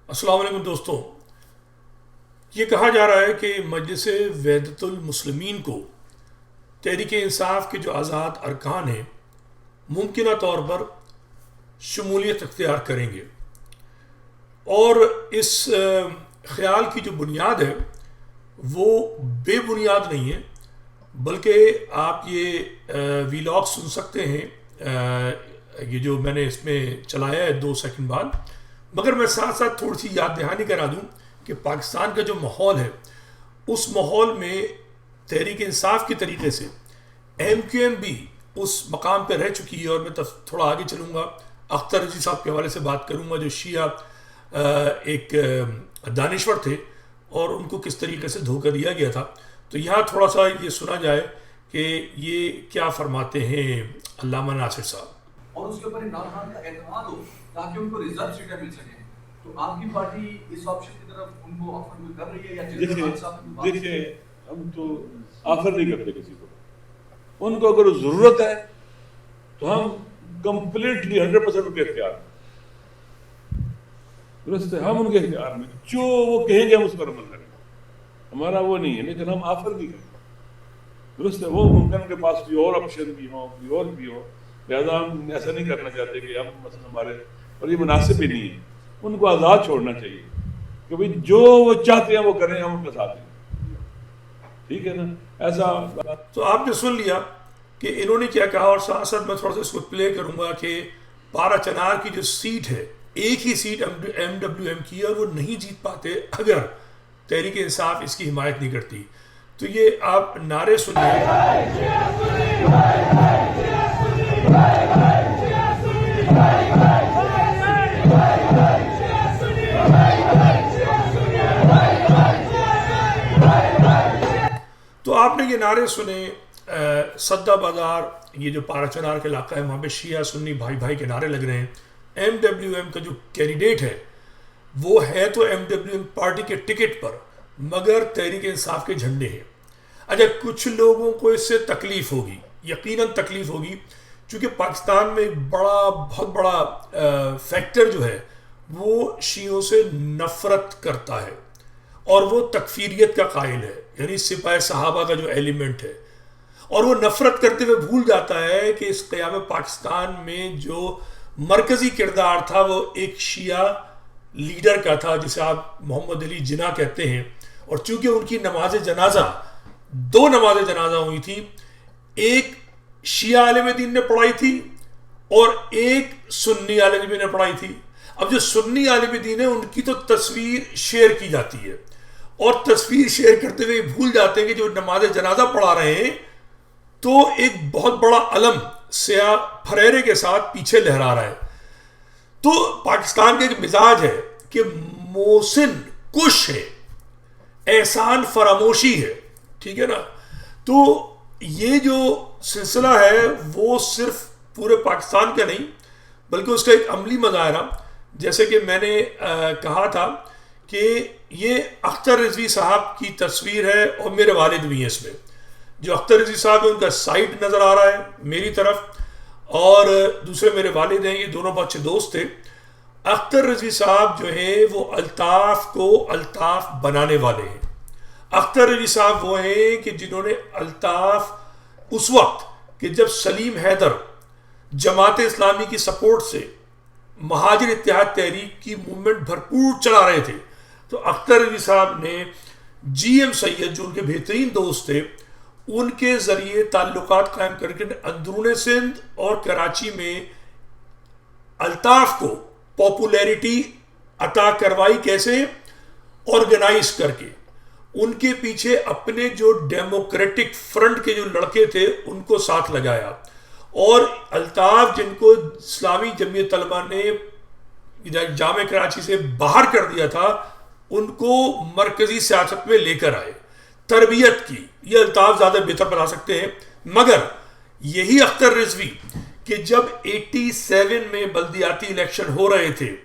السلام علیکم دوستوں. یہ کہا جا رہا ہے کہ مجلس وحدت المسلمین کو تحریک انصاف کے جو آزاد ارکان ہیں ممکنہ طور پر شمولیت اختیار کریں گے، اور اس خیال کی جو بنیاد ہے وہ بے بنیاد نہیں ہے، بلکہ آپ یہ ویلاگ سن سکتے ہیں. یہ جو میں نے اس میں چلایا ہے 2 سیکنڈ بعد، مگر میں ساتھ ساتھ تھوڑی سی یاد دہانی کرا دوں کہ پاکستان کا جو ماحول ہے اس ماحول میں تحریک انصاف کے طریقے سے ایم کیو ایم بھی اس مقام پہ رہ چکی ہے. اور میں تھوڑا آگے چلوں گا، اختر رضوی صاحب کے حوالے سے بات کروں گا جو شیعہ ایک دانشور تھے اور ان کو کس طریقے سے دھوکہ دیا گیا تھا. تو یہاں تھوڑا سا یہ سنا جائے کہ یہ کیا فرماتے ہیں علامہ ناصر صاحب. اور اس کے اوپر عمران خان کا اعتماد ہو تاکہ ان کو ریزرو سیٹیں مل سکیں. تو آپ کی پارٹی اس آپشن کی طرف ان کو آفر کر رہی ہے یا دیکھیں ہم تو آفر نہیں کرتے کسی کو. ان کو اگر ضرورت ہے تو ہم کمپلیٹلی 100% ان کے اختیار میں، درست ہے، ہم ان کے اختیار میں جو وہ کہیں گے ہم اس پر عمل کریں گے. ہمارا وہ نہیں ہے، لیکن ہم آفر نہیں کریں. درست ہے، وہ ممکن کے پاس کوئی اور آپشن بھی ہو، کوئی اور بھی ہو، لہٰذا ہم ایسا نہیں کرنا چاہتے کہ ہم مثلا ہمارے، اور یہ مناسب بھی نہیں ہے. ان کو آزاد چھوڑنا چاہیے کہ بھئی جو وہ چاہتے ہیں وہ کریں، ہم ان کے ساتھ ہیں. ٹھیک ہے نا؟ ایسا تو آپ نے سن لیا کہ انہوں نے کیا کہا، اور ساتھ ساتھ میں تھوڑا سا اس کو پلے کروں گا کہ پارا چنار کی جو سیٹ ہے، ایک ہی سیٹ ایم ڈبلیو ایم کی ہے اور وہ نہیں جیت پاتے اگر تحریک انصاف اس کی حمایت نہیں کرتی. تو یہ آپ نعرے سنیں. تو آپ نے یہ نعرے سنے، سدا بازار، یہ جو پارا چنار کا علاقہ ہے وہاں پہ شیعہ سنی بھائی بھائی کے نعرے لگ رہے ہیں. ایم ڈبلیو ایم کا جو کینڈیڈیٹ ہے وہ ہے تو ایم ڈبلیو ایم پارٹی کے ٹکٹ پر، مگر تحریک انصاف کے جھنڈے ہیں. اچھا، کچھ لوگوں کو اس سے تکلیف ہوگی، یقیناً تکلیف ہوگی، چونکہ پاکستان میں ایک بہت بڑا فیکٹر جو ہے وہ شیعوں سے نفرت کرتا ہے اور وہ تکفیریت کا قائل ہے، یعنی سپاہ صحابہ کا جو ایلیمنٹ ہے. اور وہ نفرت کرتے ہوئے بھول جاتا ہے کہ اس قیام پاکستان میں جو مرکزی کردار تھا وہ ایک شیعہ لیڈر کا تھا جسے آپ محمد علی جناح کہتے ہیں. اور چونکہ ان کی نماز جنازہ 2 نماز جنازہ ہوئی تھی، ایک شیعہ عالم دین نے پڑھائی تھی اور ایک سنی عالم دین نے پڑھائی تھی. اب جو سنی عالم دین ہے ان کی تو تصویر شیئر کی جاتی ہے، اور تصویر شیئر کرتے ہوئے بھول جاتے ہیں کہ جو نماز جنازہ پڑھا رہے ہیں تو ایک بہت بڑا علم سیاہ پھریرے کے ساتھ پیچھے لہرا رہا ہے. تو پاکستان کا ایک مزاج ہے کہ محسن کش ہے، احسان فراموشی ہے. ٹھیک ہے نا؟ تو یہ جو سلسلہ ہے وہ صرف پورے پاکستان کا نہیں بلکہ اس کا ایک عملی مظاہرہ، جیسے کہ میں نے کہا تھا کہ یہ اختر رضوی صاحب کی تصویر ہے اور میرے والد بھی ہیں اس میں. جو اختر رضوی صاحب ہے ان کا سائٹ نظر آ رہا ہے میری طرف، اور دوسرے میرے والد ہیں، یہ دونوں بہت اچھے دوست تھے. اختر رضوی صاحب جو ہیں وہ الطاف کو الطاف بنانے والے ہیں. اختر رضوی صاحب وہ ہیں کہ جنہوں نے الطاف اس وقت کہ جب سلیم حیدر جماعت اسلامی کی سپورٹ سے مہاجر اتحاد تحریک کی موومنٹ بھرپور چلا رہے تھے، تو اختر رضوی صاحب نے جی ایم سید جو ان کے بہترین دوست تھے ان کے ذریعے تعلقات قائم کر کے اندرون سندھ اور کراچی میں الطاف کو پاپولیرٹی عطا کروائی. کیسے؟ آرگنائز کر کے. ان کے پیچھے اپنے جو ڈیموکریٹک فرنٹ کے جو لڑکے تھے ان کو ساتھ لگایا، اور الطاف جن کو اسلامی جمعیت طلبہ نے جامعہ کراچی سے باہر کر دیا تھا ان کو مرکزی سیاست میں لے کر آئے، تربیت کی. یہ الطاف زیادہ بہتر بتا سکتے ہیں. مگر یہی اختر رضوی کہ جب 87 میں بلدیاتی الیکشن ہو رہے تھے،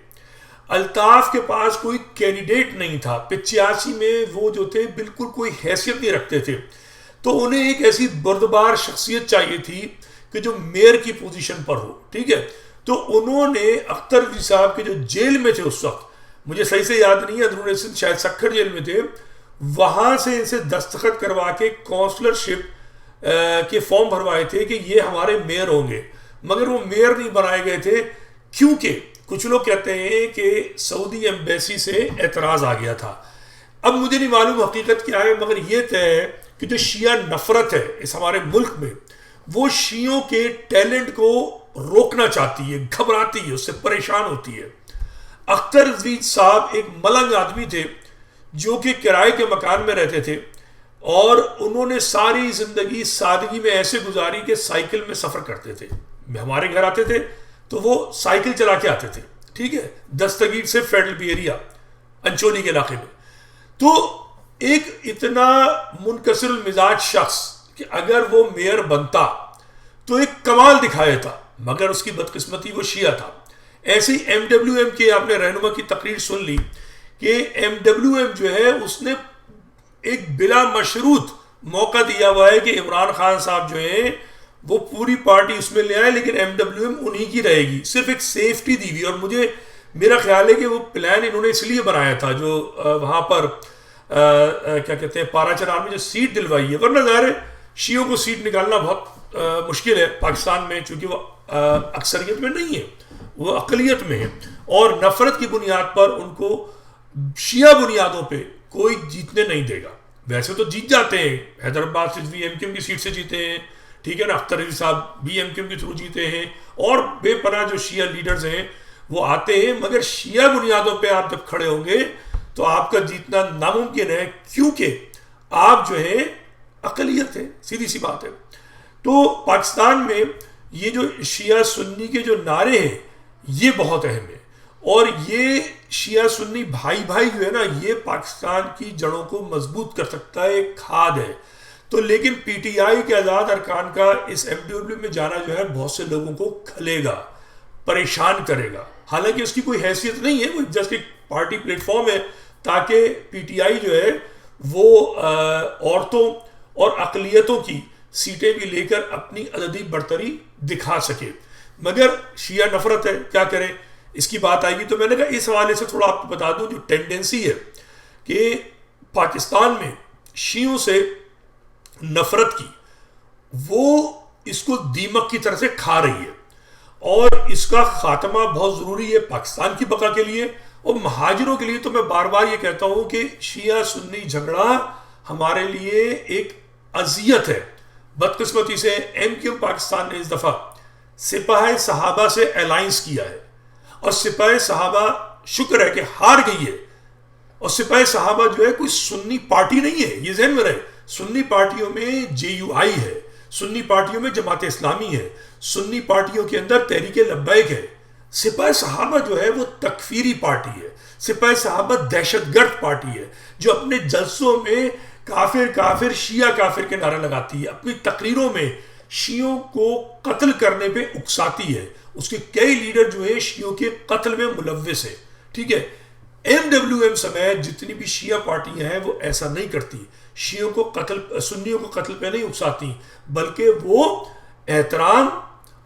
الطاف کے پاس کوئی کینڈیڈیٹ نہیں تھا. 85 میں وہ جو تھے بالکل کوئی حیثیت نہیں رکھتے تھے، تو انہیں ایک ایسی بردبار شخصیت چاہیے تھی کہ جو میئر کی پوزیشن پر ہو. ٹھیک ہے؟ تو انہوں نے اختر رضوی صاحب کے جو جیل میں تھے اس وقت، مجھے صحیح سے یاد نہیں ہے، اندرون سندھ شاید سکھڑ جیل میں تھے، وہاں سے ان سے دستخط کروا کے کونسلرشپ کے فارم بھروائے تھے کہ یہ ہمارے میئر ہوں گے، مگر وہ میئر نہیں بنائے گئے تھے کیونکہ کچھ لوگ کہتے ہیں کہ سعودی ایمبیسی سے اعتراض آ گیا تھا۔ اب مجھے نہیں معلوم حقیقت کیا ہے، مگر یہ طے ہے کہ جو شیعہ نفرت ہے اس ہمارے ملک میں، وہ شیعوں کے ٹیلنٹ کو روکنا چاہتی ہے، گھبراتی ہے، اس سے پریشان ہوتی ہے۔ اختر عزیز صاحب ایک ملنگ آدمی تھے جو کہ کرائے کے مکان میں رہتے تھے، اور انہوں نے ساری زندگی سادگی میں ایسے گزاری کہ سائیکل میں سفر کرتے تھے۔ ہمارے گھر آتے تھے تو وہ سائیکل چلا کے آتے تھے، ٹھیک ہے، دستگیر سے فیڈرل بی ایریا انچولی کے علاقے میں۔ تو ایک اتنا منکسر المزاج شخص کہ اگر وہ میئر بنتا تو ایک کمال دکھایا تھا، مگر اس کی بدقسمتی وہ شیعہ تھا۔ ایسے ہی ایم ڈبلیو ایم کے آپ نے رہنما کی تقریر سن لی کہ ایم ڈبلیو ایم جو ہے اس نے ایک بلا مشروط موقع دیا ہوا ہے کہ عمران خان صاحب جو ہیں وہ پوری پارٹی اس میں لے آئے، لیکن ایم ڈبلیو ایم انہی کی رہے گی، صرف ایک سیفٹی دی ہوئی۔ اور مجھے میرا خیال ہے کہ وہ پلان انہوں نے اس لیے بنایا تھا جو وہاں پر کیا کہتے ہیں پارا چنار میں جو سیٹ دلوائی ہے، ورنہ ظاہر ہے شیعوں کو سیٹ نکالنا بہت مشکل ہے پاکستان میں، چونکہ وہ اکثریت میں نہیں ہے، وہ اقلیت میں ہے، اور نفرت کی بنیاد پر ان کو شیعہ بنیادوں پہ کوئی جیتنے نہیں دے گا۔ ویسے تو جیت جاتے ہیں، حیدرآباد سے بھی ایم کیو ایم کی سیٹ سے جیتے ہیں، ٹھیک ہے نا، اختر علی صاحب بھی ایم کیو ایم کے تھرو جیتے ہیں، اور بے پناہ جو شیعہ لیڈرز ہیں وہ آتے ہیں، مگر شیعہ بنیادوں پہ آپ جب کھڑے ہوں گے تو آپ کا جیتنا ناممکن ہے، کیونکہ آپ جو ہے اقلیت ہے، سیدھی سی بات ہے۔ تو پاکستان میں یہ جو شیعہ سنی کے جو نعرے ہیں یہ بہت اہم ہے، اور یہ شیعہ سنی بھائی بھائی جو ہے نا، یہ پاکستان کی جڑوں کو مضبوط کر سکتا ہے، ایک کھاد ہے۔ تو لیکن پی ٹی آئی کے آزاد ارکان کا اس ایم ڈبلیو میں جانا جو ہے بہت سے لوگوں کو کھلے گا، پریشان کرے گا، حالانکہ اس کی کوئی حیثیت نہیں ہے، وہ جسٹ ایک پارٹی پلیٹ فارم ہے تاکہ پی ٹی آئی جو ہے وہ عورتوں اور اقلیتوں کی سیٹیں بھی لے کر اپنی عددی برتری دکھا سکے۔ مگر شیعہ نفرت ہے، کیا کریں، اس کی بات آئے گی۔ تو میں نے کہا اس حوالے سے تھوڑا آپ کو بتا دوں جو ٹینڈنسی ہے کہ پاکستان میں شیعوں سے نفرت کی، وہ اس کو دیمک کی طرح سے کھا رہی ہے، اور اس کا خاتمہ بہت ضروری ہے پاکستان کی بقا کے لیے اور مہاجروں کے لیے۔ تو میں بار بار یہ کہتا ہوں کہ شیعہ سنی جھگڑا ہمارے لیے ایک اذیت ہے۔ بدقسمتی سے ایم کیو پاکستان نے اس دفعہ سپاہ صحابہ سے الائنس کیا ہے، اور سپاہ صحابہ شکر ہے کہ ہار گئی ہے، اور سپاہ صحابہ جو ہے کوئی سنی پارٹی نہیں ہے، یہ ذہن میں رہے۔ سنی پارٹیوں میں جے یو آئی ہے، سنی پارٹیوں میں جماعت اسلامی ہے، سنی پارٹیوں کے اندر تحریک لبیک ہے۔ سپاہ صحابہ جو ہے وہ تکفیری پارٹی ہے، سپاہ صحابہ دہشت گرد پارٹی ہے جو اپنے جلسوں میں کافر کافر شیعہ کافر کے نعرے لگاتی ہے، اپنی تقریروں میں شیعوں کو قتل کرنے پہ اکساتی ہے، اس کے کئی لیڈر جو ہیں شیعوں کے قتل میں ملوث ہیں، ٹھیک ہے۔ ایم ڈبلیو ایم سمیت جتنی بھی شیعہ پارٹیاں ہیں وہ ایسا نہیں کرتی، شیعوں کو قتل، سنیوں کو قتل پہ نہیں اکساتی، بلکہ وہ احترام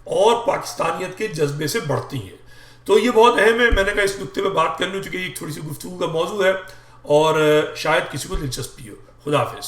اور پاکستانیت کے جذبے سے بڑھتی ہیں۔ تو یہ بہت اہم ہے، میں نے کہا اس نکتے پہ بات کر لوں چونکہ یہ تھوڑی سی گفتگو کا موضوع ہے اور شاید کسی کو دلچسپی ہو۔ خدا حافظ۔